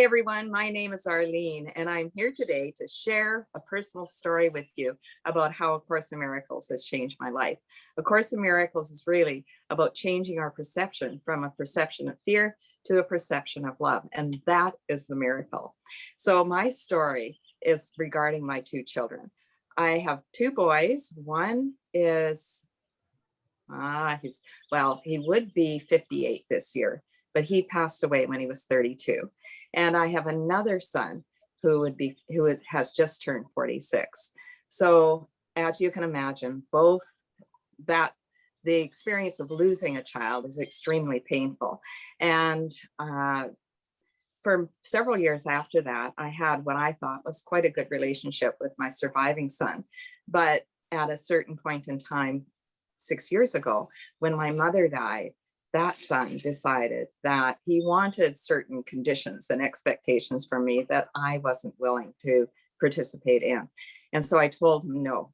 Hey everyone, my name is Arlene, and I'm here today to share a personal story with you about how A Course in Miracles has changed my life. A Course in Miracles is really about changing our perception from a perception of fear to a perception of love, and that is the miracle. So my story is regarding my two children. I have two boys. One is, he would be 58 this year, but he passed away when he was 32. And I have another son who has just turned 46. So as you can imagine, the experience of losing a child is extremely painful. And for several years after that, I had what I thought was quite a good relationship with my surviving son. But at a certain point in time, 6 years ago, when my mother died, that son decided that he wanted certain conditions and expectations from me that I wasn't willing to participate in. And so I told him no.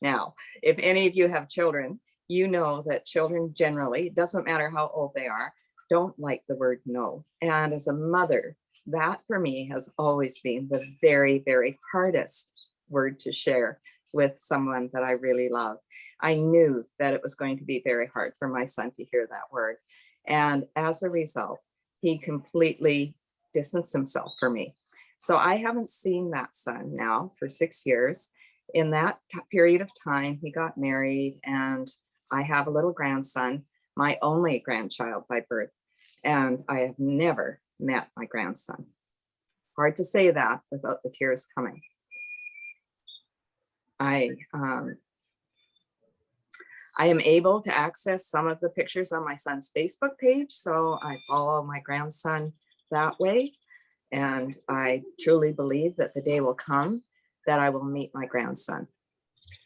Now, if any of you have children, you know that children generally, it doesn't matter how old they are, don't like the word no. And as a mother, that for me has always been the very, very hardest word to share with someone that I really love. I knew that it was going to be very hard for my son to hear that word. And as a result, he completely distanced himself from me. So I haven't seen that son now for 6 years. In that period of time, he got married, and I have a little grandson, my only grandchild by birth, and I have never met my grandson. Hard to say that without the tears coming. I am able to access some of the pictures on my son's Facebook page, so I follow my grandson that way. And I truly believe that the day will come that I will meet my grandson.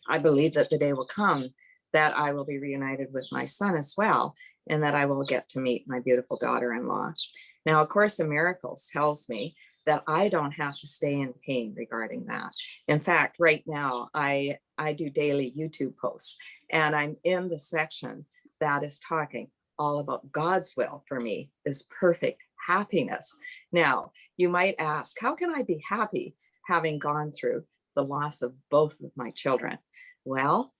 I believe that the day will come that I will be reunited with my son as well, and that I will get to meet my beautiful daughter-in-law. Now, A Course in Miracles tells me that I don't have to stay in pain regarding that. In fact, right now, I do daily YouTube posts, and I'm in the section that is talking all about God's will for me is perfect happiness. Now, you might ask, how can I be happy having gone through the loss of both of my children? Well,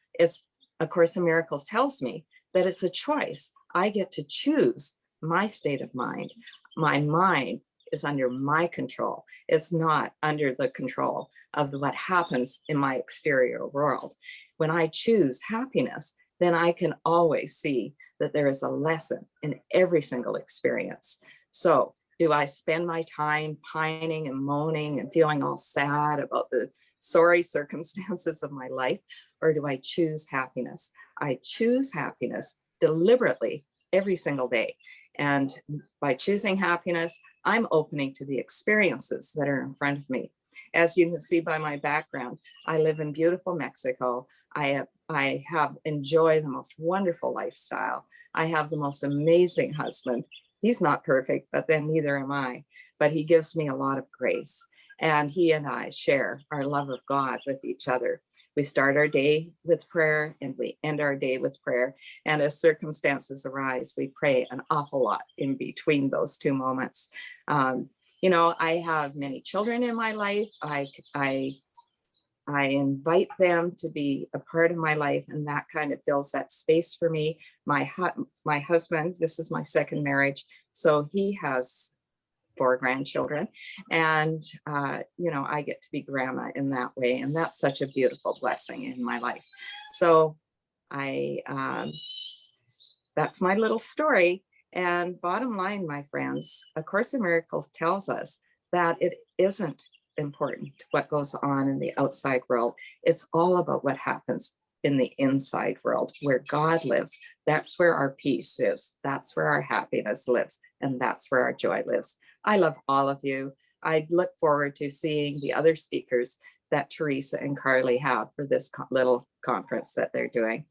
A Course in Miracles tells me that it's a choice. I get to choose my state of mind. My mind is under my control. It's not under the control of what happens in my exterior world. When I choose happiness, then I can always see that there is a lesson in every single experience. So do I spend my time pining and moaning and feeling all sad about the sorry circumstances of my life, or do I choose happiness? I choose happiness deliberately every single day. And by choosing happiness, I'm opening to the experiences that are in front of me. As you can see by my background, I live in beautiful Mexico. I have enjoyed the most wonderful lifestyle. I have the most amazing husband. He's not perfect, but then neither am I. But he gives me a lot of grace. And he and I share our love of God with each other. We start our day with prayer and we end our day with prayer. And as circumstances arise, we pray an awful lot in between those two moments. I have many children in my life. I invite them to be a part of my life, and that kind of fills that space for me. My husband, this is my second marriage, so he has 4 grandchildren, and I get to be grandma in that way, and that's such a beautiful blessing in my life. So that's my little story. And bottom line, my friends, A Course in Miracles tells us that it isn't important what goes on in the outside world. It's all about what happens in the inside world, where God lives. That's where our peace is. That's where our happiness lives. And that's where our joy lives. I love all of you. I look forward to seeing the other speakers that Teresa and Carly have for this little conference that they're doing.